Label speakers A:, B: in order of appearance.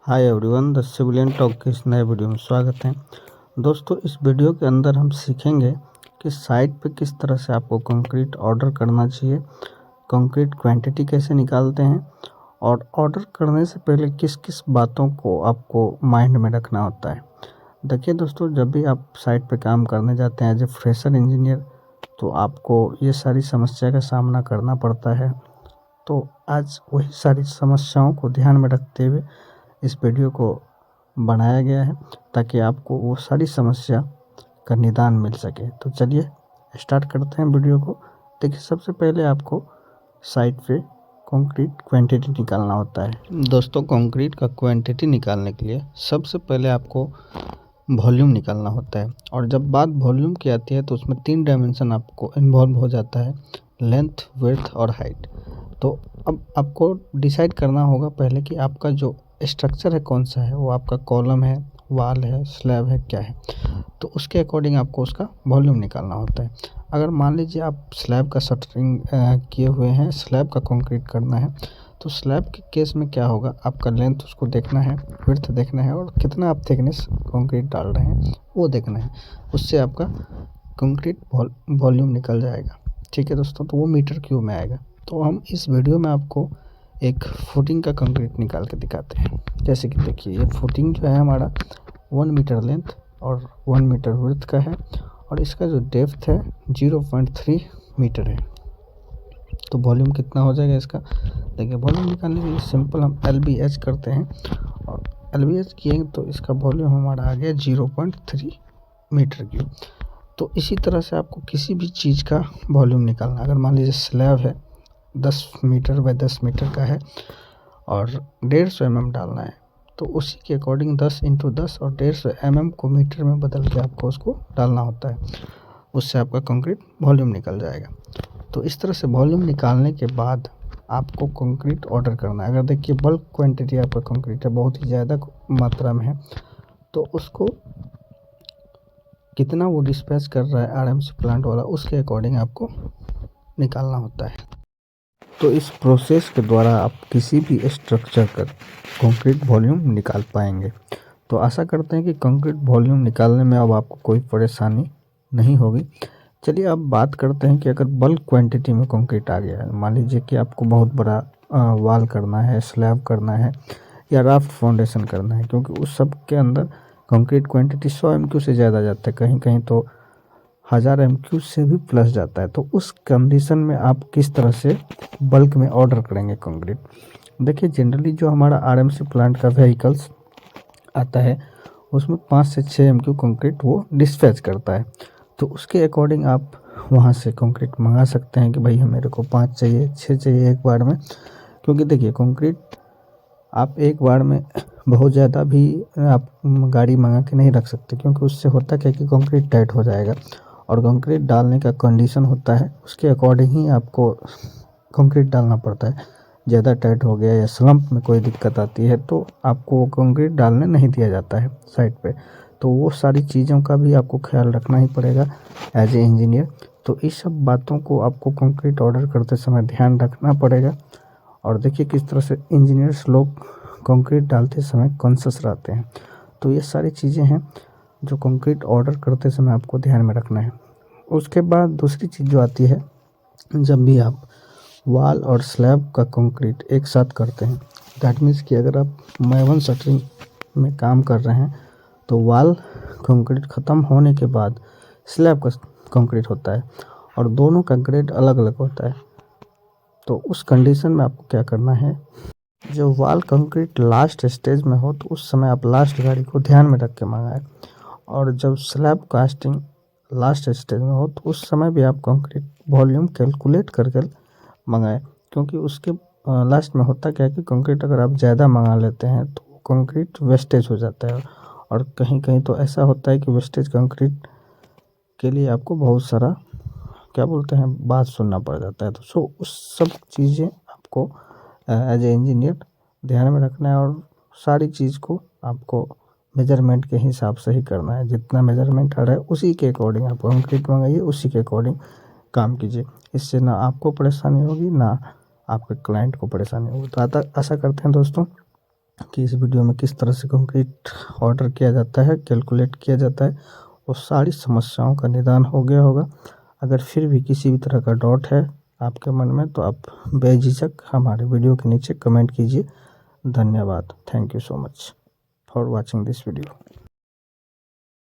A: Hi everyone, the civilian talk के इस नए वीडियो में स्वागत है। दोस्तों, इस वीडियो के अंदर हम सीखेंगे कि साइट पे किस तरह से आपको कंक्रीट ऑर्डर करना चाहिए, कंक्रीट क्वांटिटी कैसे निकालते हैं और ऑर्डर करने से पहले किस किस बातों को आपको माइंड में रखना होता है। देखिए दोस्तों, जब भी आप साइट पे काम करने जाते हैं एज ए फ्रेशर इंजीनियर, तो आपको ये सारी समस्या का सामना करना पड़ता है। तो आज वही सारी समस्याओं को ध्यान में रखते हुए इस वीडियो को बनाया गया है ताकि आपको वो सारी समस्या का निदान मिल सके। तो चलिए स्टार्ट करते हैं वीडियो को। देखिए, सबसे पहले आपको साइट पे कंक्रीट क्वांटिटी निकालना होता है। दोस्तों, कंक्रीट का क्वांटिटी निकालने के लिए सबसे पहले आपको वॉल्यूम निकालना होता है, और जब बात वॉल्यूम की आती है तो उसमें 3 डायमेंशन आपको इन्वॉल्व हो जाता है, लेंथ, विड्थ और हाइट। तो अब आपको डिसाइड करना होगा पहले कि आपका जो स्ट्रक्चर है कौन सा है, वो आपका कॉलम है, वाल है, स्लैब है, क्या है। तो उसके अकॉर्डिंग आपको उसका वॉल्यूम निकालना होता है। अगर मान लीजिए आप स्लैब का शटरिंग किए हुए हैं, स्लैब का कंक्रीट करना है, तो स्लैब के केस में क्या होगा, आपका लेंथ उसको देखना है, विड्थ देखना है, और कितना आप थिकनेस कंक्रीट डाल रहे हैं वो देखना है। उससे आपका कंक्रीट वॉल्यूम निकल जाएगा। ठीक है दोस्तों, तो वो मीटर क्यूब में आएगा। तो हम इस वीडियो में आपको एक फुटिंग का कंक्रीट निकाल के दिखाते हैं। जैसे कि देखिए, ये फुटिंग जो है हमारा 1 मीटर लेंथ और 1 मीटर विड्थ का है, और इसका जो डेप्थ है 0.3 मीटर है। तो वॉल्यूम कितना हो जाएगा इसका, देखिए वॉल्यूम निकालने के लिए सिंपल हम LBH करते हैं, और LBH किए तो इसका वॉल्यूम हमारा आ गया 0.3 मीटर क्यूब। तो इसी तरह से आपको किसी भी चीज़ का वॉल्यूम निकालना। अगर मान लीजिए स्लैब है 10 मीटर बाय 10 मीटर का है और 150 mm डालना है, तो उसी के अकॉर्डिंग 10 × 10 और 150 mm को मीटर में बदल के आपको उसको डालना होता है। उससे आपका कंक्रीट वॉल्यूम निकल जाएगा। तो इस तरह से वॉल्यूम निकालने के बाद आपको कंक्रीट ऑर्डर करना है। अगर देखिए बल्क क्वांटिटी आपका कंक्रीट है, बहुत ही ज़्यादा मात्रा में है, तो उसको कितना वो डिस्पैच कर रहा है RMC प्लांट वाला, उसके अकॉर्डिंग आपको निकालना होता है। तो इस प्रोसेस के द्वारा आप किसी भी स्ट्रक्चर का कंक्रीट वॉल्यूम निकाल पाएंगे। तो आशा करते हैं कि कंक्रीट वॉल्यूम निकालने में अब आपको कोई परेशानी नहीं होगी। चलिए अब बात करते हैं कि अगर बल्क क्वांटिटी में कंक्रीट आ गया है, मान लीजिए कि आपको बहुत बड़ा वाल करना है, स्लैब करना है या राफ्ट फाउंडेशन करना है, क्योंकि उस सब के अंदर कंक्रीट क्वांटिटी 100 MQ से ज़्यादा जाता है, कहीं कहीं तो 1000 MQ से भी प्लस जाता है। तो उस कंडीशन में आप किस तरह से बल्क में ऑर्डर करेंगे कंक्रीट। देखिए, जनरली जो हमारा RMC प्लांट का व्हीकल्स आता है उसमें 5 से 6 MQ कंक्रीट वो डिस्पैच करता है। तो उसके अकॉर्डिंग आप वहाँ से कंक्रीट मंगा सकते हैं कि भाई मेरे को 5 चाहिए, 6 चाहिए एक बार में। क्योंकि देखिए, कंक्रीट आप एक बार में बहुत ज़्यादा भी आप गाड़ी मंगा के नहीं रख सकते, क्योंकि उससे होता क्या कि कंक्रीट टाइट हो जाएगा, और कंक्रीट डालने का कंडीशन होता है उसके अकॉर्डिंग ही आपको कंक्रीट डालना पड़ता है। ज़्यादा टाइट हो गया या स्लंप में कोई दिक्कत आती है तो आपको वो कंक्रीट डालने नहीं दिया जाता है साइट पे। तो वो सारी चीज़ों का भी आपको ख्याल रखना ही पड़ेगा एज ए इंजीनियर। तो इस सब बातों को आपको कंक्रीट ऑर्डर करते समय ध्यान रखना पड़ेगा। और देखिए किस तरह से इंजीनियर्स लोग कंक्रीट डालते समय कॉन्शियस रहते हैं। तो ये सारी चीज़ें हैं जो कंक्रीट ऑर्डर करते समय आपको ध्यान में रखना है। उसके बाद दूसरी चीज़ जो आती है, जब भी आप वाल और स्लैब का कंक्रीट एक साथ करते हैं, दैट मीन्स कि अगर आप मैवन शटरिंग में काम कर रहे हैं तो वाल कंक्रीट ख़त्म होने के बाद स्लैब का कंक्रीट होता है, और दोनों का ग्रेड अलग अलग होता है। तो उस कंडीशन में आपको क्या करना है, जो वाल कंक्रीट लास्ट स्टेज में हो तो उस समय आप लास्ट गाड़ी को ध्यान में रख के मंगाएं, और जब स्लैब कास्टिंग लास्ट स्टेज में हो तो उस समय भी आप कंक्रीट वॉल्यूम कैलकुलेट करके मंगाएं। क्योंकि उसके लास्ट में होता क्या है कि कंक्रीट अगर आप ज़्यादा मंगा लेते हैं तो कंक्रीट वेस्टेज हो जाता है, और कहीं कहीं तो ऐसा होता है कि वेस्टेज कंक्रीट के लिए आपको बहुत सारा क्या बोलते हैं बात सुनना पड़ जाता है। तो उस सब चीज़ें आपको एज ए इंजीनियर ध्यान में रखना है, और सारी चीज़ को आपको मेजरमेंट के हिसाब से ही करना है। जितना मेजरमेंट आ रहा है उसी के अकॉर्डिंग आप कंक्रीट मंगाइए, उसी के अकॉर्डिंग काम कीजिए। इससे ना आपको परेशानी होगी ना आपके क्लाइंट को परेशानी होगी। तो आशा करते हैं दोस्तों कि इस वीडियो में किस तरह से कंक्रीट ऑर्डर किया जाता है, कैलकुलेट किया जाता है, वो सारी समस्याओं का निदान हो गया होगा। अगर फिर भी किसी भी तरह का डाउट है आपके मन में तो आप बेझिझक हमारे वीडियो के नीचे कमेंट कीजिए। धन्यवाद। Thank you so much for watching this video.